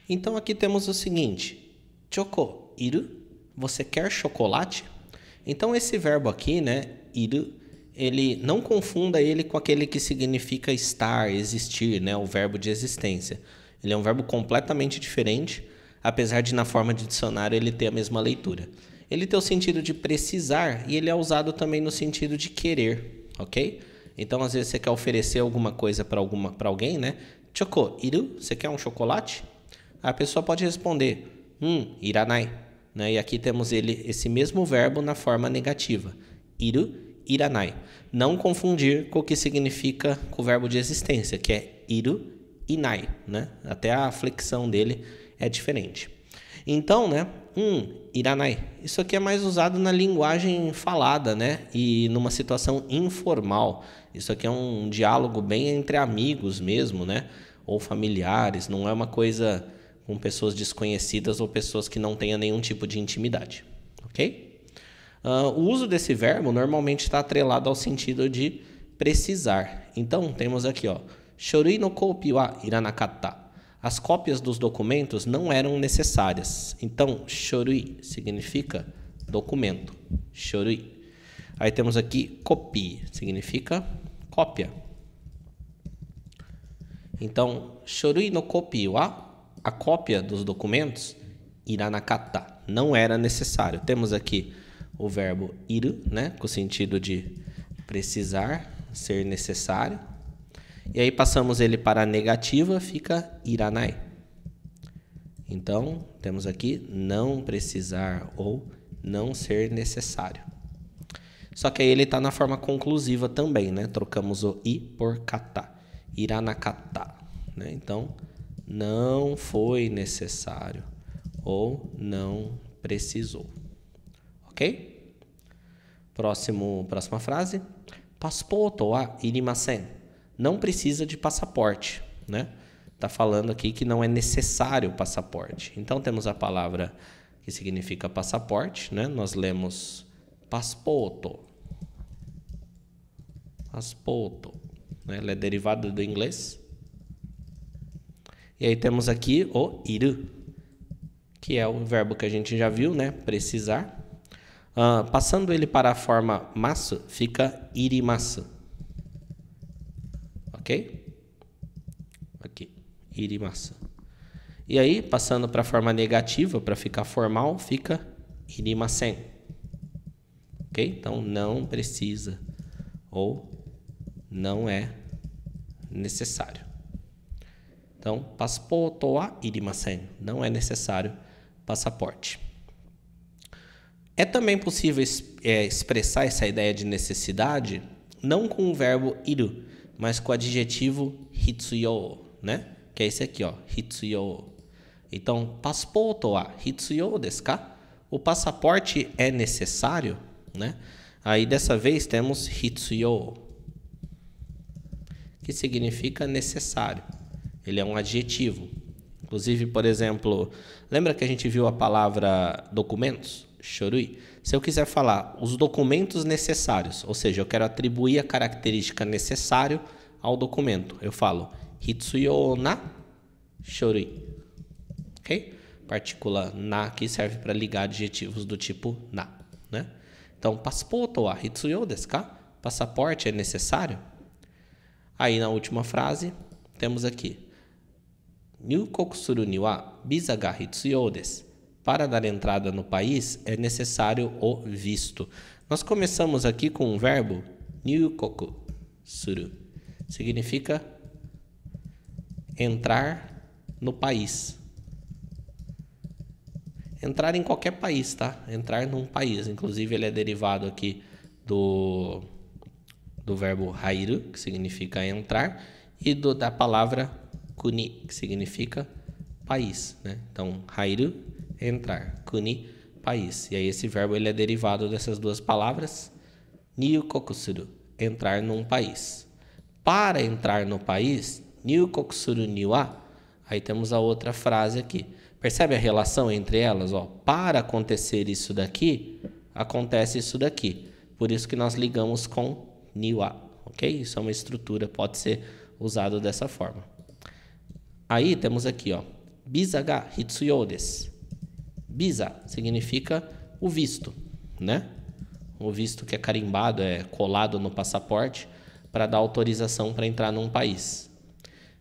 Então aqui temos o seguinte: Choko iru? Você quer chocolate? Então esse verbo aqui, né, iru, ele não confunda ele com aquele que significa estar, existir, né, o verbo de existência. Ele é um verbo completamente diferente, apesar de na forma de dicionário ele ter a mesma leitura. Ele tem o sentido de precisar e ele é usado também no sentido de querer, ok? Então às vezes você quer oferecer alguma coisa para alguém, né? Choko iru? Você quer um chocolate? A pessoa pode responder, iranai. Né? E aqui temos esse mesmo verbo na forma negativa, iru, iranai. Não confundir com o que significa com o verbo de existência, que é iru, inai. Né? Até a flexão dele é diferente. Então, né, iranai. Isso aqui é mais usado na linguagem falada, né? E numa situação informal. Isso aqui é um diálogo bem entre amigos mesmo, né? Ou familiares. Não é uma coisa com pessoas desconhecidas ou pessoas que não tenham nenhum tipo de intimidade, ok? O uso desse verbo normalmente está atrelado ao sentido de precisar. Então, temos aqui, ó, shorui no kopi wa iranakatta. As cópias dos documentos não eram necessárias. Então, shorui significa documento, shorui. Aí temos aqui kopi, significa cópia. Então, shorui no kopi wa, a cópia dos documentos, iranakatta, não era necessário. Temos aqui o verbo iru, né, com o sentido de precisar, ser necessário. E aí passamos ele para a negativa, fica iranai. Então, temos aqui não precisar ou não ser necessário. Só que aí ele está na forma conclusiva também, né? Trocamos o i por kata, iranakatta, né? Então, não foi necessário ou não precisou. Ok? Próxima frase. Passporto wa irimasen. Não precisa de passaporte, né? Tá falando aqui que não é necessário passaporte. Então temos a palavra que significa passaporte, né? Nós lemos passporto. Passporto, né? Ela é derivada do inglês. E aí temos aqui o iru, que é o verbo que a gente já viu, né? Precisar. Passando ele para a forma masu, fica irimasu. Ok? Aqui, irimasu. E aí, passando para a forma negativa, para ficar formal, fica irimasen. Ok? Então, não precisa ou não é necessário. Então, passporto wa irimasen. Não é necessário passaporte. É também possível expressar essa ideia de necessidade não com o verbo iru, mas com o adjetivo hitsuyo, né? Que é esse aqui, ó, hitsuyo. Então, passporto wa hitsuyo desu ka? O passaporte é necessário, né? Aí dessa vez temos hitsuyo, que significa necessário. Ele é um adjetivo. Inclusive, por exemplo, lembra que a gente viu a palavra documentos? Shorui. Se eu quiser falar os documentos necessários, ou seja, eu quero atribuir a característica necessário ao documento, eu falo hitsuyo na shorui. Ok? Partícula na aqui serve para ligar adjetivos do tipo na, né? Então, passporto wa hitsuyo desu ka? Passaporte é necessário? Aí na última frase temos aqui Nyukoku suru ni wa visa ga hitsuyo desu. Para dar entrada no país é necessário o visto. Nós começamos aqui com o verbo nyukoku suru. Significa entrar no país. Entrar em qualquer país, tá? Entrar num país. Inclusive ele é derivado aqui do verbo hairu, que significa entrar, e da palavra kuni, que significa país, né? Então, hairu, entrar, kuni, país. E aí esse verbo ele é derivado dessas duas palavras. Nyukoku suru, entrar num país. Para entrar no país, nyukoku suru ni wa, aí temos a outra frase aqui. Percebe a relação entre elas? Ó, para acontecer isso daqui, acontece isso daqui. Por isso que nós ligamos com ni wa, ok? Isso é uma estrutura, pode ser usado dessa forma. Aí temos aqui, ó, Visa ga hitsuyou desu. Visa significa o visto, né? O visto que é carimbado, é colado no passaporte para dar autorização para entrar num país.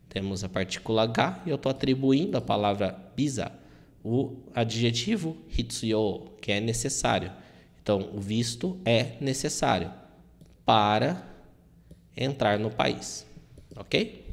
Temos a partícula ga e eu estou atribuindo a palavra visa o adjetivo hitsuyou, que é necessário. Então, o visto é necessário para entrar no país, ok?